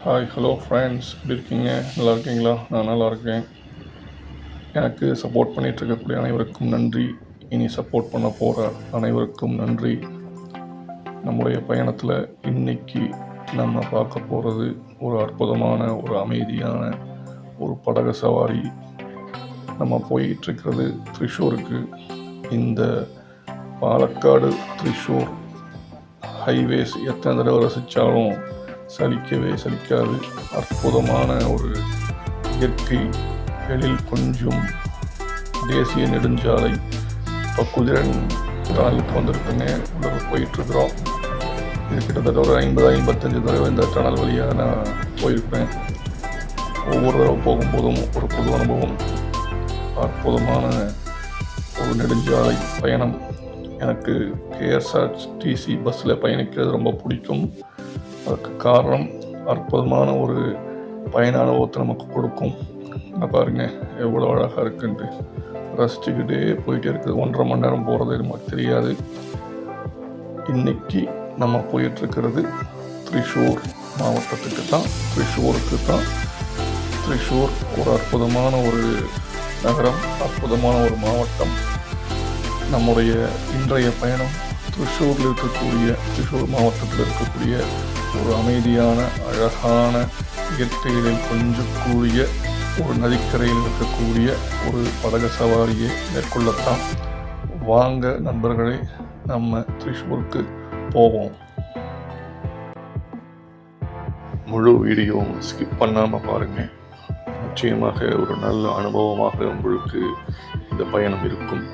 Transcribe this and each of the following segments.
Hi hello friends, எப்படி இருக்கீங்க? நல்லா இருக்கீங்களா? நான் நல்லா இருக்கேன். எனக்கு சப்போர்ட் பண்ணிகிட்ருக்கக்கூடிய அனைவருக்கும் நன்றி. இனி சப்போர்ட் பண்ண போகிற அனைவருக்கும் நன்றி. நம்முடைய பயணத்தில் இன்னைக்கு நம்ம பார்க்க போகிறது ஒரு அற்புதமான, ஒரு அமைதியான ஒரு படகு சவாரி. நம்ம போயிட்டுருக்கிறது த்ரிஷூருக்கு. இந்த பாலக்காடு த்ரிஷூர் ஹைவேஸ் எத்தனை தடவை ரசித்தாலும் சலிக்கவே சலிக்காது. அற்புதமான ஒரு இயற்கை எழில் கொஞ்சம் தேசிய நெடுஞ்சாலை. இப்போ குதிரன் டனலுக்கு வந்திருக்குங்க. உள்ள போயிட்டுருக்குறோம். இது கிட்டத்தட்ட ஒரு 50-55 தடவை இந்த டனல் வழியாக நான் போயிருப்பேன். ஒவ்வொரு தடவை போகும்போதும் ஒரு புது அனுபவம். அற்புதமான ஒரு நெடுஞ்சாலை பயணம். எனக்கு கேஎஸ்ஆர்டிசி பஸ்ஸில் பயணிக்கிறது ரொம்ப பிடிக்கும். அதுக்கு காரணம் அற்புதமான ஒரு பயண அனுபவத்தை நமக்கு கொடுக்கும். பாருங்க எவ்வளோ அழகாக இருக்குன்ட்டு ரசிச்சுக்கிட்டே போயிட்டே இருக்குது. 1.5 மணி நேரம் போகிறது நமக்கு தெரியாது. இன்னைக்கு நம்ம போயிட்டுருக்கிறது த்ரிஷூர் மாவட்டத்துக்கு தான், த்ரிஷூருக்கு தான். த்ரிஷூர் ஒரு அற்புதமான ஒரு நகரம், அற்புதமான ஒரு மாவட்டம். நம்முடைய இன்றைய பயணம் த்ரிஷூரில் இருக்கக்கூடிய, த்ரிஷூர் மாவட்டத்தில் இருக்கக்கூடிய ஒரு அமைதியான அழகான இயற்கைகளில் கொஞ்சம் கூடிய ஒரு நதிக்கரையில் இருக்கக்கூடிய ஒரு படகு சவாரியை மேற்கொள்ளத்தான். வாங்க நண்பர்களே, நம்ம த்ரிஷூருக்கு போவோம். முழு வீடியோ ஸ்கிப் பண்ணாமல் பாருங்கள். நிச்சயமாக ஒரு நல்ல அனுபவமாக உங்களுக்கு இந்த பயணம் இருக்கும்.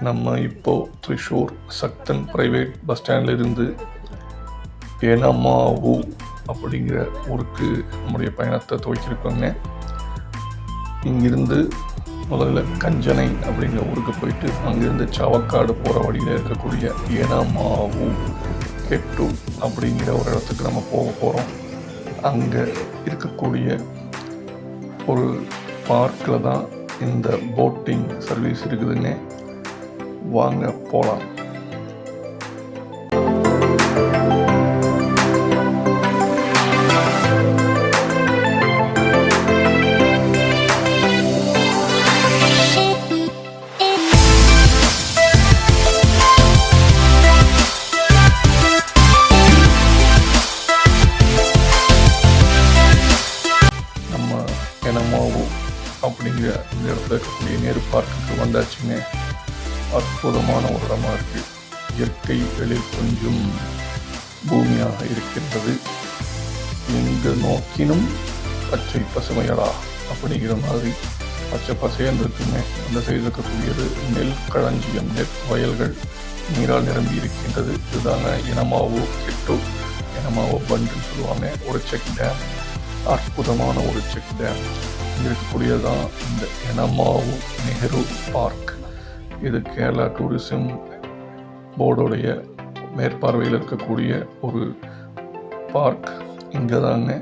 நம்ம இப்போது த்ரிஷூர் சக்தன் பிரைவேட் பஸ் ஸ்டாண்டிலிருந்து ஏனமாவு அப்படிங்கிற ஊருக்கு நம்முடைய பயணத்தை துவக்கியிருக்கோங்க. இங்கிருந்து முதல்ல கஞ்சனை அப்படிங்கிற ஊருக்கு போயிட்டு அங்கேருந்து சாவக்காடு போகிற வழியில் இருக்கக்கூடிய ஏனமாவு கெட்டு அப்படிங்கிற ஒரு இடத்துக்கு நம்ம போக போகிறோம். அங்கே இருக்கக்கூடிய ஒரு பார்க்கில் தான் இந்த போட்டிங் சர்வீஸ் இருக்குதுங்க. வாங்க போகலாம். நம்ம ஏனமாவு அப்படிங்கிற இந்த இடத்துல இருக்கக்கூடிய நேரு பார்க்குக்கு வந்தாச்சுங்க. அற்புதமான ஒரு இடமா இருக்குது. இயற்கை எழில் கொஞ்சம் பூமியாக இருக்கின்றது. எங்கு நோக்கினும் பச்சை பசுமையடா அப்படிங்கிற மாதிரி பச்சை பசையன் இருக்குங்க. அந்த சைடு இருக்கக்கூடியது நெல் களஞ்சியம், நெல் வயல்கள் நீரால் நிரம்பி இருக்கின்றது. இதுதாங்க ஏனமாவு கெட்டு, ஏனமாவு பண்டுன்னு சொல்லுவாங்க. ஒரு செக் டேம், அற்புதமான ஒரு செக் டேம் இங்கே இருக்கக்கூடியதான் இந்த ஏனமாவு நெஹ்ரு பார்க். இது கேரளா டூரிசம் போர்டுடைய மேற்பார்வையில் இருக்கக்கூடிய ஒரு பார்க். இங்கே தாங்க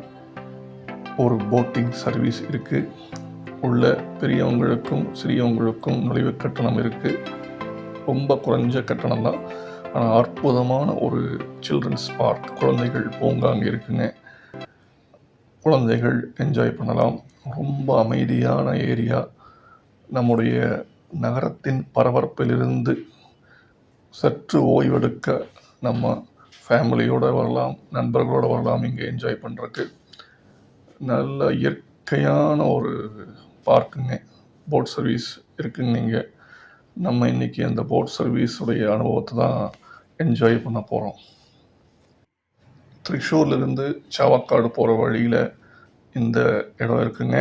ஒரு போட்டிங் சர்வீஸ் இருக்குது. உள்ள பெரியவங்களுக்கும் சிறியவங்களுக்கும் நுழைவு கட்டணம் இருக்குது. ரொம்ப குறைஞ்ச கட்டணம் தான். ஆனால் அற்புதமான ஒரு சில்ட்ரன்ஸ் பார்க், குழந்தைகள் பூங்கா அங்கே இருக்குங்க. குழந்தைகள் என்ஜாய் பண்ணலாம். ரொம்ப அமைதியான ஏரியா. நம்முடைய நகரத்தின் பரபரப்பிலிருந்து சற்று ஓய்வெடுக்க நம்ம ஃபேமிலியோடு வரலாம், நண்பர்களோடு வரலாம். இங்கே என்ஜாய் பண்ணுறதுக்கு நல்ல இயற்கையான ஒரு பார்க்குங்க. போட் சர்வீஸ் இருக்குங்க இங்கே. நம்ம இன்றைக்கி அந்த போட் சர்வீஸுடைய அனுபவத்தை தான் என்ஜாய் பண்ண போகிறோம். த்ரிஷூர்லேருந்து சாவக்காடு போகிற வழியில் இந்த இடம் இருக்குங்க.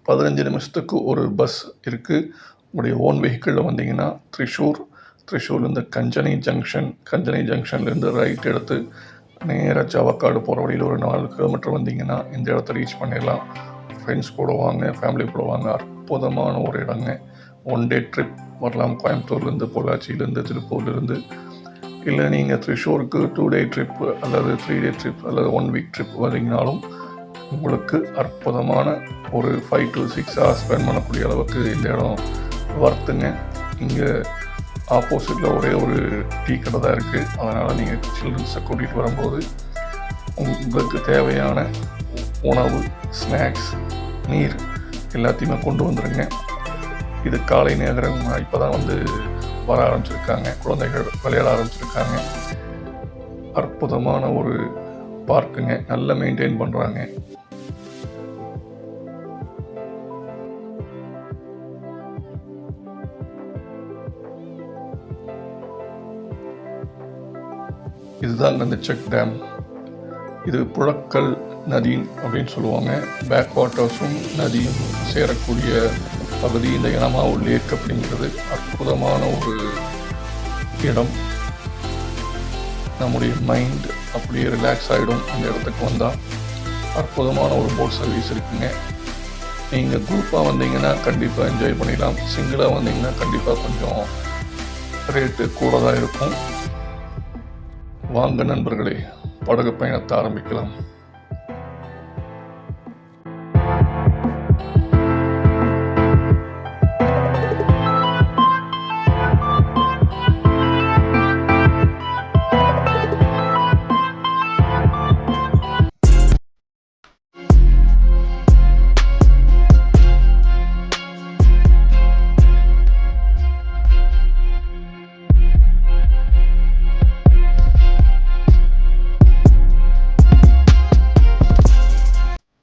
15 நிமிஷத்துக்கு ஒரு பஸ் இருக்குது. உங்களுடைய ஓன் வெஹிக்கிளில் வந்தீங்கன்னா த்ரிஷூர்லேருந்து கஞ்சனை ஜங்ஷன்லேருந்து ரைட் எடுத்து நேராக சாவக்காடு போகிற வழியில் ஒரு 4 கிலோமீட்டர் வந்தீங்கன்னா இந்த இடத்த ரீச் பண்ணிடலாம். ஃப்ரெண்ட்ஸ் கூட வாங்க, ஃபேமிலி கூட வாங்க. அற்புதமான ஒரு இடங்க. 1 டே ட்ரிப் வரலாம். கோயம்புத்தூர்லேருந்து, பொள்ளாச்சியிலேருந்து, திருப்பூர்லேருந்து. இல்லை நீங்கள் த்ரிஷூருக்கு 2 டே ட்ரிப் அல்லது 3 டே ட்ரிப் அல்லது 1 வீக் ட்ரிப் வரீங்கனாலும் உங்களுக்கு அற்புதமான ஒரு 5 to 6 hours ஸ்பெண்ட் பண்ணக்கூடிய அளவுக்கு இந்த இடம் வர்த்துங்க. இங்கே ஆப்போசிட்டில் ஒரே ஒரு டீ கடை தான் இருக்குது. அதனால் நீங்கள் சில்ட்ரன்ஸை கூட்டிகிட்டு வரும்போது உங்களுக்கு தேவையான உணவு, ஸ்நாக்ஸ், நீர் எல்லாத்தையுமே கொண்டு வந்துடுங்க. இது காலை நேரம் இப்போ தான் வர ஆரம்பிச்சிருக்காங்க, குழந்தைகள் விளையாட ஆரம்பிச்சிருக்காங்க. அற்புதமான ஒரு பார்க்குங்க, நல்லா மெயின்டைன் பண்ணுறாங்க. இதுதான் இந்த செக் டேம். இது புழக்கல் நதி அப்படின்னு சொல்லுவாங்க. பேக் வாட்டர்ஸும் நதியும் சேரக்கூடிய பகுதி இந்த யனமாவு லேக் அப்படிங்கிறது. அற்புதமான ஒரு இடம். நம்முடைய மைண்ட் அப்படியே ரிலாக்ஸ் ஆகிடும் இந்த இடத்துக்கு வந்தால். அற்புதமான ஒரு போட் சர்வீஸ் இருக்குங்க. நீங்கள் குரூப்பாக வந்தீங்கன்னா கண்டிப்பாக என்ஜாய் பண்ணிடலாம். சிங்கிளாக வந்தீங்கன்னா கண்டிப்பாக கொஞ்சம் ரேட்டு கூட தான் இருக்கும். வாங்க நண்பர்களே, படகு பயணத்தை ஆரம்பிக்கலாம்.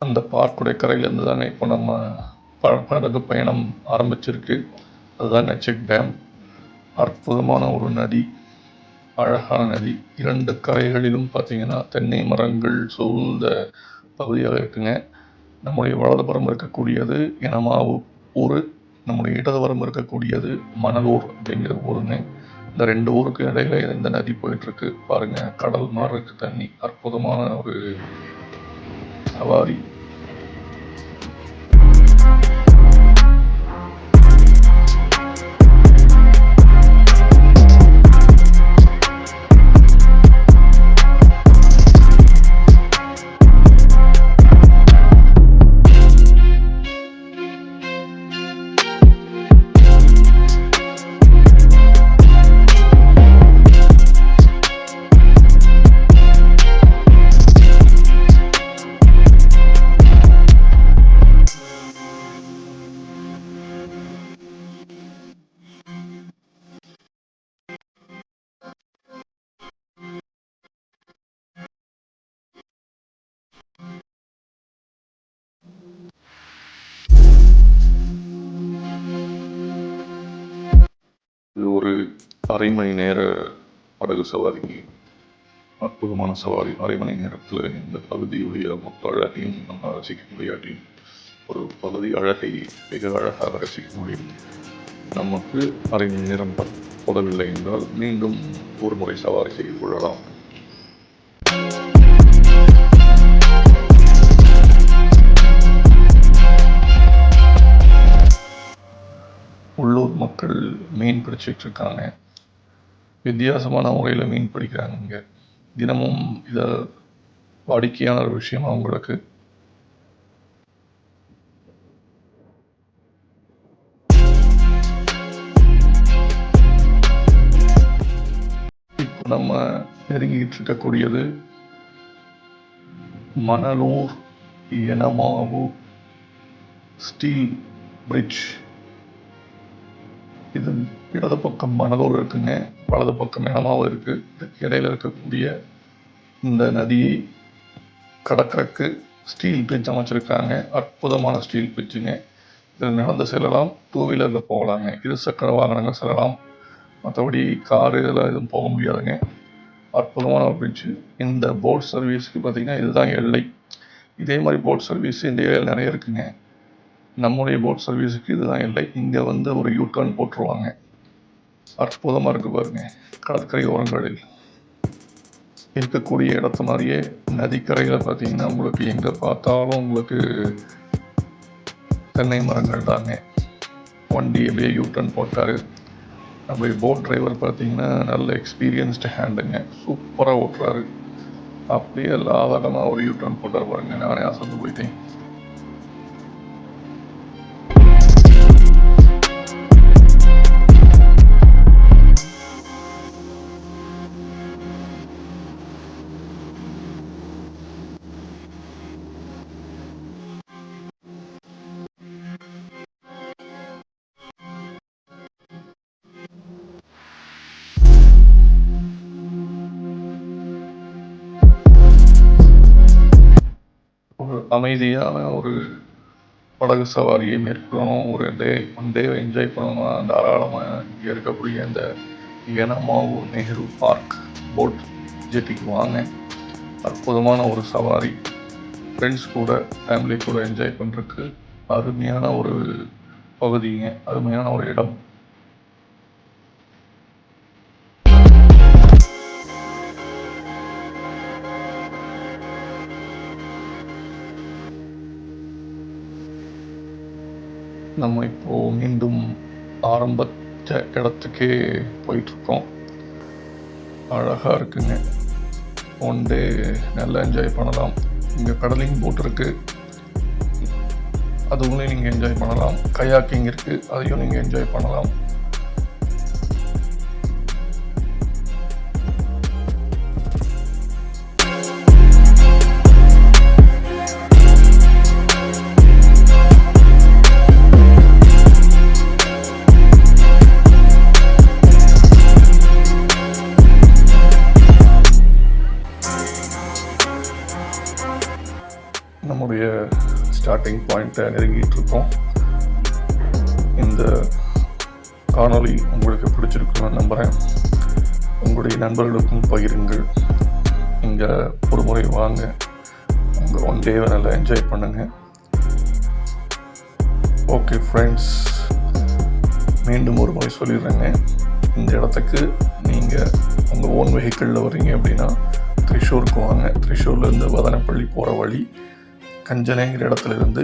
அந்த பார்க்குடைய கரையிலேருந்து தாங்க இப்போ நம்ம படகு பயணம் ஆரம்பிச்சிருக்கு. அதுதாங்க செக் டேம். அற்புதமான ஒரு நதி, அழகான நதி. 2 கரைகளிலும் பார்த்தீங்கன்னா தென்னை மரங்கள் சூழ்ந்த பகுதியாக இருக்குங்க. நம்முடைய வலதுபுறம் இருக்கக்கூடியது யனமாவு ஊர், நம்முடைய இடதுபுறம் இருக்கக்கூடியது மணலூர் அப்படிங்கிற ஊருங்க. இந்த 2 ஊருக்கு இடையில இந்த நதி போயிட்டுருக்கு பாருங்க. கடல் மாதிரி இருக்கு தண்ணி. அற்புதமான ஒரு சவாரி. இது ஒரு அரை மணி நேர படகு சவாரி. அற்புதமான சவாரி. அரை மணி நேரத்தில் இந்த பகுதியுடைய மொத்த அழகையும் நம்ம ரசிக்க முடியாட்டி ஒரு பகுதி அழகை மிக அழகாக ரசிக்க முடியும். நமக்கு அரை மணி நேரம் போதவில்லை என்றால் மீண்டும் ஒரு முறை சவாரி செய்து கொள்ளலாம். உள்ளூர் மக்கள் மீன் பிடிச்சிட்டு இருக்காங்க. வித்தியாசமான முறையில் மீன் பிடிக்கிறாங்க. இங்கே தினமும் இதை வாடிக்கையான ஒரு விஷயம் அவங்களுக்கு. இப்போ நம்ம நெருங்கிட்டு இருக்கக்கூடியது மணலூர் யனமாவு ஸ்டீல் பிரிட்ஜ். இது இடது பக்கம் மணலூர் இருக்குங்க, வலது பக்கம் யனமாவு இருக்கு. இதுக்கு இடையில இருக்கக்கூடிய இந்த நதியை கடற்கரைக்கு ஸ்டீல் பிரிட்ஜ் அமைச்சிருக்காங்க. அற்புதமான ஸ்டீல் பிரிட்ஜுங்க. இதில் நடந்து செல்லலாம், 2 வீலரில் போகலாங்க, இருசக்கர வாகனங்கள் செல்லலாம். மற்றபடி காரு இதெல்லாம் எதுவும் போக முடியாதுங்க. அற்புதமான ஒரு பிரிட்ஜு. இந்த போட் சர்வீஸுக்கு பார்த்திங்கன்னா இதுதான் எல்லை. இதே மாதிரி போட் சர்வீஸ் இந்தியாவில் நிறைய இருக்குங்க. நம்முடைய போட் சர்வீஸுக்கு இதுதான் எல்லை. இங்கே ஒரு யூட்டர்ன் போட்டுருவாங்க. அற்புதமாக இருக்குது பாருங்க. கடற்கரை ஓரங்களில் இருக்கக்கூடிய இடத்து மாதிரியே நதிக்கரையில் பார்த்தீங்கன்னா உங்களுக்கு எங்கே பார்த்தாலும் உங்களுக்கு தென்னை மரங்கள் தாங்க. வண்டி அப்படியே யூட்டர்ன் போட்டார். நம்முடைய போட் டிரைவர் பார்த்தீங்கன்னா நல்ல எக்ஸ்பீரியன்ஸ்டு ஹேண்டுங்க, சூப்பராக ஓட்டுறாரு. அப்படியே லாவகமாக ஒரு யூட்டர்ன் போட்டார் பாருங்க. நானே அசந்து போயிட்டேன். அமைதியான ஒரு படகு சவாரியை மேற்கொள்ளணும், ஒரு ஒன் டே என்ஜாய் பண்ணணும்னா தாராளமாக இங்கே இருக்கக்கூடிய இந்த யனமாவு நெஹ்ரு பார்க் போட் ஜெட்டிக்கு வாங்க. அற்புதமான ஒரு சவாரி, ஃப்ரெண்ட்ஸ் கூட ஃபேமிலி கூட என்ஜாய் பண்ணுறதுக்கு அருமையான ஒரு பகுதிங்க, அருமையான ஒரு இடம். நம்ம இப்போது மீண்டும் ஆரம்பித்த இடத்துக்கே போயிட்டுருக்கோம். அழகாக இருக்குங்க. ஒன் டே நல்லா என்ஜாய் பண்ணலாம். இங்கே கடலிங் போட் இருக்குது, அதுவும் நீங்கள் என்ஜாய் பண்ணலாம். கயாக்கிங் இருக்குது, அதையும் நீங்கள் என்ஜாய் பண்ணலாம். நம்முடைய ஸ்டார்டிங் பாயிண்ட்டை நெருங்கிட்டு இருக்கோம். இந்த காணொளி உங்களுக்கு பிடிச்சிருக்குன்னு நம்புகிறேன். உங்களுடைய நண்பர்களுக்கும் பகிருங்கள். இங்கே ஒரு முறை வாங்க, உங்கள் ஒன் டேவை நல்லா என்ஜாய் பண்ணுங்கள். ஓகே ஃப்ரெண்ட்ஸ், மீண்டும் ஒரு முறை சொல்லிடுறேங்க. இந்த இடத்துக்கு நீங்கள் உங்கள் ஓன் வெஹிக்கிளில் வர்றீங்க அப்படின்னா திரிஷூருக்கு வாங்க. திரிஷூர்லேருந்து வதனப்பள்ளி போகிற வழி கஞ்சனைங்கிற இடத்துல இருந்து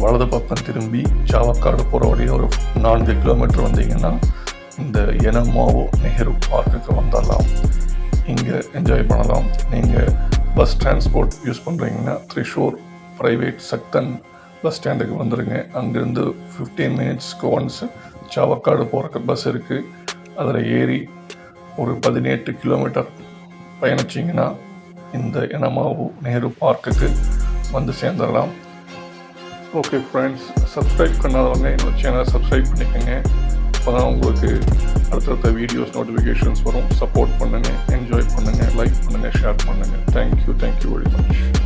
வலது பக்கம் திரும்பி சாவக்காடு போகிற வழியில் ஒரு 4 கிலோமீட்டர் வந்தீங்கன்னா இந்த யனமாவு நெஹ்ரு பார்க்குக்கு வந்துடலாம். இங்கே என்ஜாய் பண்ணலாம். நீங்கள் பஸ் டிரான்ஸ்போர்ட் யூஸ் பண்ணுறீங்கன்னா திரிஷூர் ப்ரைவேட் சக்தன் பஸ் ஸ்டாண்டுக்கு வந்துடுங்க. அங்கேருந்து 15 மினிட்ஸ்க்கு ஒன்ஸ் சாவக்காடு போகிறக்கு பஸ் இருக்குது. அதில் ஏறி ஒரு 18 கிலோமீட்டர் பயணிச்சிங்கன்னா இந்த யனமாவு நெஹ்ரு பார்க்குக்கு வந்து சேர்ந்துடலாம். ஓகே ஃப்ரெண்ட்ஸ், சப்ஸ்கிரைப் பண்ணாதவங்க என்னோடய சேனலை சப்ஸ்கிரைப் பண்ணிக்கோங்க. அப்போ தான் உங்களுக்கு அடுத்தடுத்த வீடியோஸ் நோட்டிஃபிகேஷன்ஸ் வரும். சப்போர்ட் பண்ணுங்கள், என்ஜாய் பண்ணுங்கள், லைக் பண்ணுங்கள், ஷேர் பண்ணுங்கள். Thank you very much.